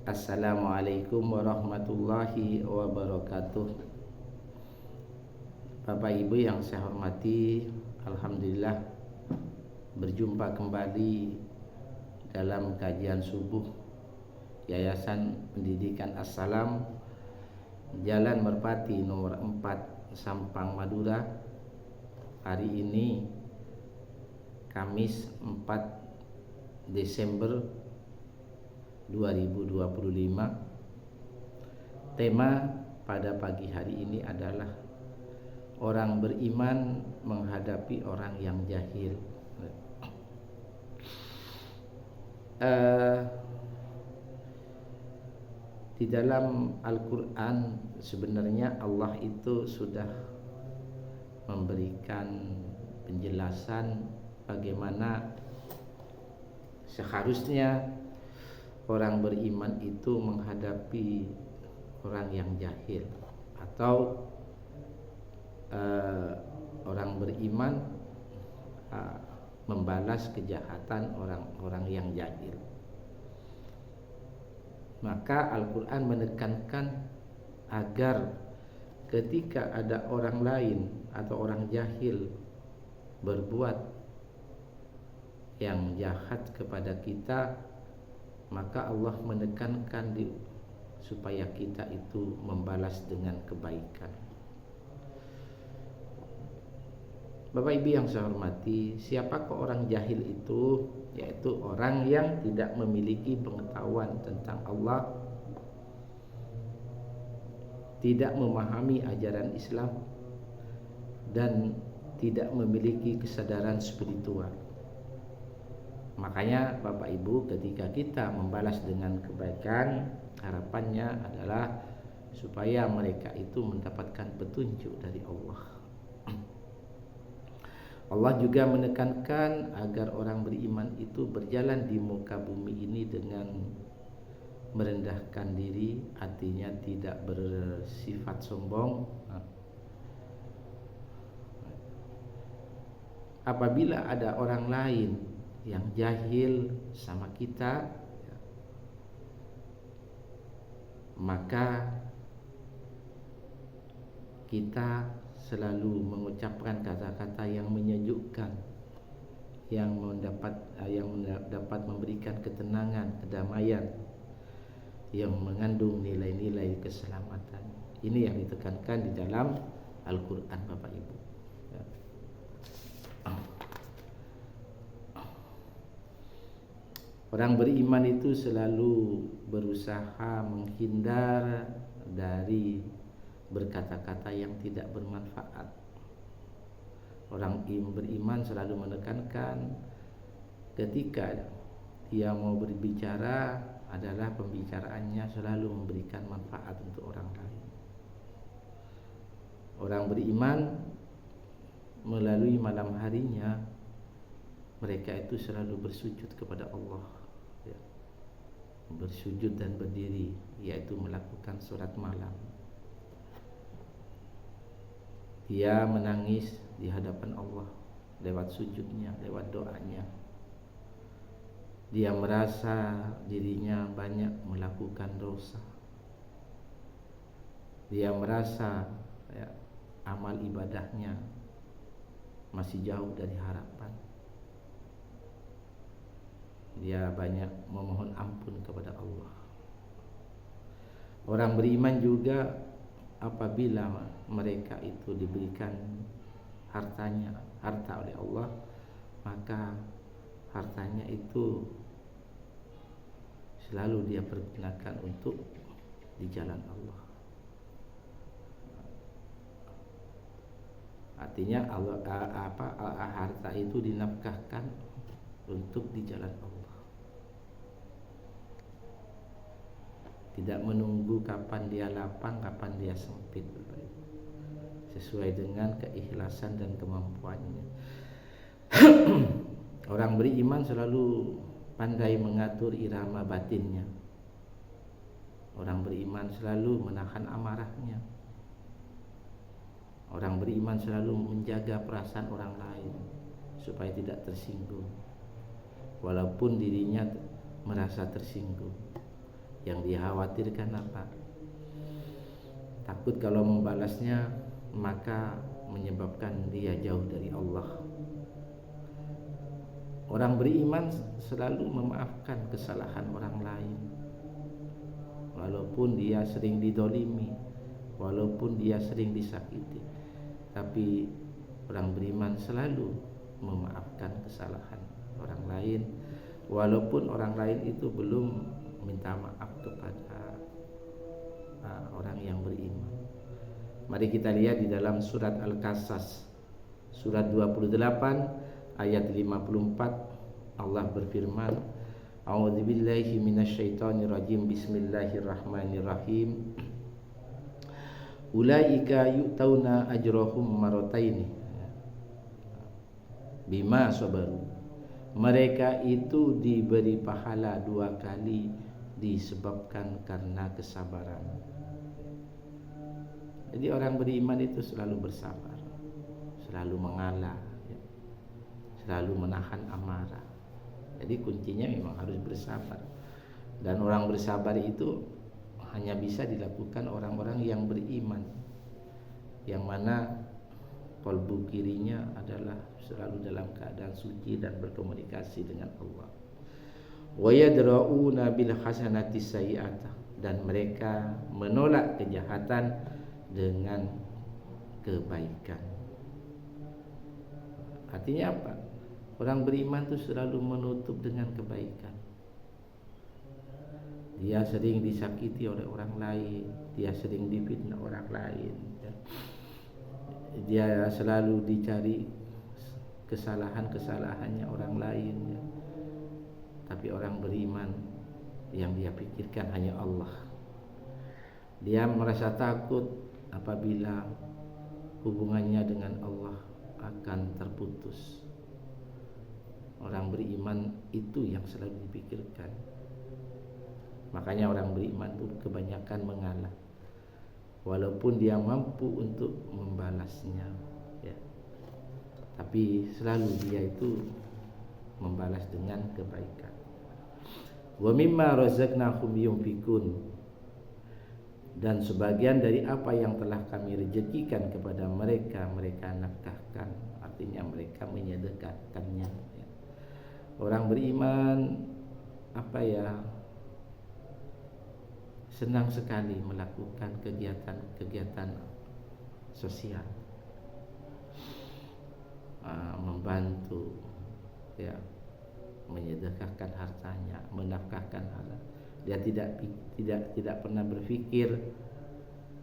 Assalamualaikum warahmatullahi wabarakatuh. Bapak Ibu yang saya hormati, alhamdulillah berjumpa kembali dalam kajian subuh Yayasan Pendidikan As-Salam, Jalan Merpati nomor 4, Sampang, Madura. Hari ini Kamis 4 Desember 2025. Tema pada pagi hari ini adalah orang beriman menghadapi orang yang jahil. Di dalam Al-Quran sebenarnya Allah itu sudah memberikan penjelasan bagaimana seharusnya orang beriman itu menghadapi orang yang jahil, atau orang beriman membalas kejahatan orang-orang yang jahil. Maka Al-Quran menekankan agar ketika ada orang lain atau orang jahil berbuat yang jahat kepada kita, maka Allah menekankan supaya kita itu membalas dengan kebaikan. Bapak Ibu yang saya hormati, siapakah orang jahil itu? Yaitu orang yang tidak memiliki pengetahuan tentang Allah, tidak memahami ajaran Islam, dan tidak memiliki kesadaran spiritual. Makanya Bapak Ibu, ketika kita membalas dengan kebaikan, harapannya adalah supaya mereka itu mendapatkan petunjuk dari Allah. Allah juga menekankan agar orang beriman itu berjalan di muka bumi ini dengan merendahkan diri, artinya tidak bersifat sombong. Apabila ada orang lain yang jahil sama kita, maka kita selalu mengucapkan kata-kata yang menyejukkan, yang dapat memberikan ketenangan, kedamaian, yang mengandung nilai-nilai keselamatan. Ini yang ditekankan di dalam Al-Quran, Bapak Ibu. Orang beriman itu selalu berusaha menghindar dari berkata-kata yang tidak bermanfaat. Orang beriman selalu menekankan ketika dia mau berbicara adalah pembicaraannya selalu memberikan manfaat untuk orang lain. Orang beriman melalui malam harinya mereka itu selalu bersujud kepada Allah, bersujud dan berdiri, yaitu melakukan sholat malam. Dia menangis di hadapan Allah lewat sujudnya, lewat doanya. Dia merasa dirinya banyak melakukan dosa. Dia merasa amal ibadahnya masih jauh dari harapan. Dia banyak memohon ampun kepada Allah. Orang beriman juga apabila mereka itu diberikan harta oleh Allah, maka hartanya itu selalu dia pergunakan untuk di jalan Allah. Artinya harta itu dinafkahkan untuk di jalan Allah. Tidak menunggu kapan dia lapang, kapan dia sempit, sesuai dengan keikhlasan dan kemampuannya. Orang beriman selalu pandai mengatur irama batinnya. Orang beriman selalu menahan amarahnya. Orang beriman selalu menjaga perasaan orang lain supaya tidak tersinggung, walaupun dirinya merasa tersinggung. Yang dia khawatirkan apa? Takut kalau membalasnya maka menyebabkan dia jauh dari Allah. Orang beriman selalu memaafkan kesalahan orang lain, walaupun dia sering didolimi, walaupun dia sering disakiti. Tapi orang beriman selalu memaafkan kesalahan orang lain, walaupun orang lain itu belum minta maaf kepada orang yang beriman. Mari kita lihat di dalam surat Al-Qasas, surat 28 ayat 54, Allah berfirman, A'udzubillahi minasyaitonirrajim, bismillahirrahmanirrahim. Ulaika yu'tauna ajrahum marataini bima sabaru. Mereka itu diberi pahala 2 kali disebabkan karena kesabaran. Jadi orang beriman itu selalu bersabar, selalu mengalah, selalu menahan amarah. Jadi kuncinya memang harus bersabar. Dan orang bersabar itu hanya bisa dilakukan orang-orang yang beriman, yang mana kalbu kirinya adalah selalu dalam keadaan suci dan berkomunikasi dengan Allah. Wa yadra'una bil hasanati sayyi'atah, dan mereka menolak kejahatan dengan kebaikan. Artinya apa? Orang beriman itu selalu menutup dengan kebaikan. Dia sering disakiti oleh orang lain, dia sering difitnah orang lain, dia selalu dicari kesalahan-kesalahannya orang lain, Tapi orang beriman yang dia pikirkan hanya Allah. Dia merasa takut apabila hubungannya dengan Allah akan terputus. Orang beriman itu yang selalu dipikirkan. Makanya orang beriman itu kebanyakan mengalah, walaupun dia mampu untuk membalasnya, tapi selalu dia itu membalas dengan kebaikan. Wa mimma razaqnahum yunfikun, dan sebagian dari apa yang telah kami rezekikan kepada mereka, mereka nafkahkan. Artinya mereka menyedekahkannya. Orang beriman senang sekali melakukan kegiatan-kegiatan sosial, membantu, menyedekahkan hartanya, menafkahkan harta. Dia tidak pernah berpikir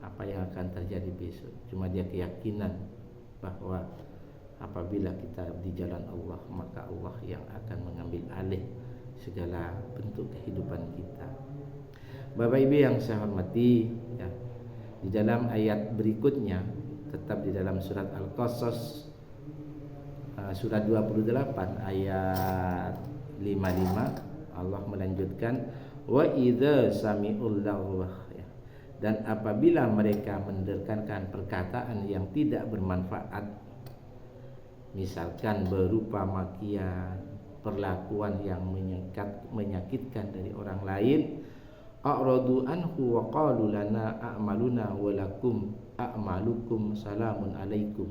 apa yang akan terjadi besok. Cuma dia keyakinan bahwa apabila kita di jalan Allah, maka Allah yang akan mengambil alih segala bentuk kehidupan kita. Bapak Ibu yang saya hormati, di dalam ayat berikutnya, tetap di dalam surat Al-Qasas, surat 28 ayat 55, Allah melanjutkan, wa idza sami'ul laghwa, dan apabila mereka mendengarkan perkataan yang tidak bermanfaat, misalkan berupa makian, perlakuan yang menyakitkan dari orang lain, a'radu anhu wa qalu lana a'maluna wa lakum a'malukum salamun alaikum.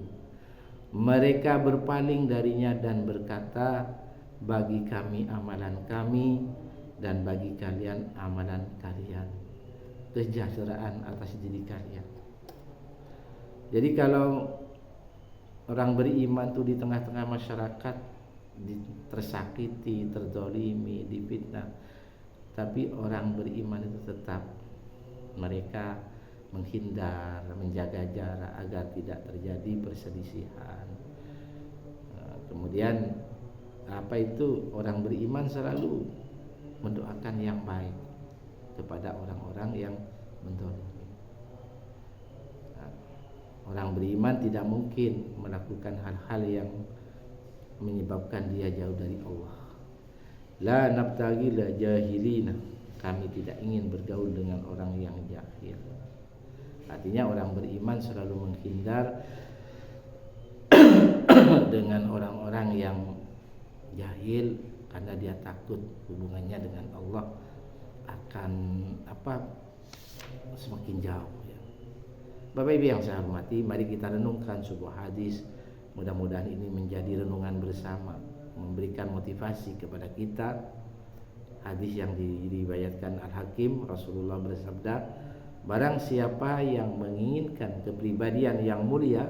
Mereka berpaling darinya dan berkata, bagi kami amalan kami dan bagi kalian amalan kalian. Kesejahteraan atas diri kalian. Jadi kalau orang beriman itu di tengah-tengah masyarakat tersakiti, terdolimi, difitnah, tapi orang beriman itu tetap mereka menghindar, menjaga jarak agar tidak terjadi perselisihan. Kemudian orang beriman selalu mendoakan yang baik kepada orang-orang yang mendolimi. Orang beriman tidak mungkin melakukan hal-hal yang menyebabkan dia jauh dari Allah. La nabtaghi la jahilina, kami tidak ingin bergaul dengan orang yang jahil. Artinya orang beriman selalu menghindar dengan orang-orang yang jahil, karena dia takut hubungannya dengan Allah akan semakin jauh ya. Bapak Ibu yang saya hormati, mari kita renungkan sebuah hadis. Mudah-mudahan ini menjadi renungan bersama, memberikan motivasi kepada kita. Hadis yang diriwayatkan Al-Hakim, Rasulullah bersabda, barang siapa yang menginginkan kepribadian yang mulia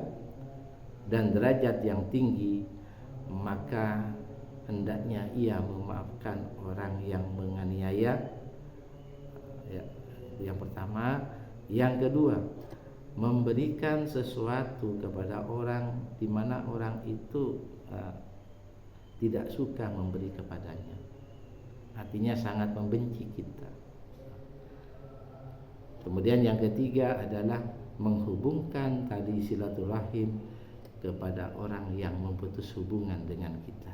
dan derajat yang tinggi, maka hendaknya ia memaafkan orang yang menganiaya. Ya, yang pertama. Yang kedua, memberikan sesuatu kepada orang di mana orang itu tidak suka memberi kepadanya, artinya sangat membenci kita. Kemudian yang ketiga adalah menghubungkan tali silaturahim kepada orang yang memutus hubungan dengan kita.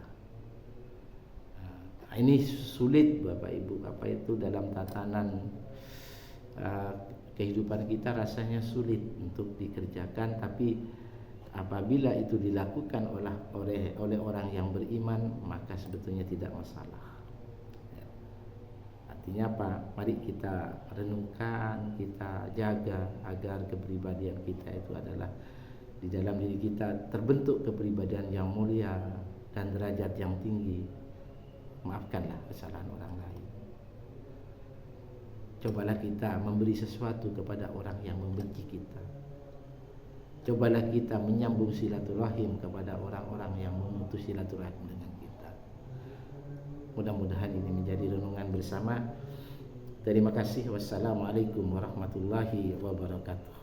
Ini sulit Bapak Ibu, apa itu dalam tatanan kehidupan kita rasanya sulit untuk dikerjakan, tapi apabila itu dilakukan oleh orang yang beriman, maka sebetulnya tidak masalah. Artinya apa? Mari kita renungkan, kita jaga agar kepribadian kita itu adalah di dalam diri kita terbentuk kepribadian yang mulia dan derajat yang tinggi. Maafkanlah kesalahan orang lain. Cobalah kita memberi sesuatu kepada orang yang membenci kita. Cobalah kita menyambung silaturahim kepada orang-orang yang memutus silaturahim dengan kita. Mudah-mudahan ini menjadi renungan bersama. Terima kasih. Wassalamualaikum warahmatullahi wabarakatuh.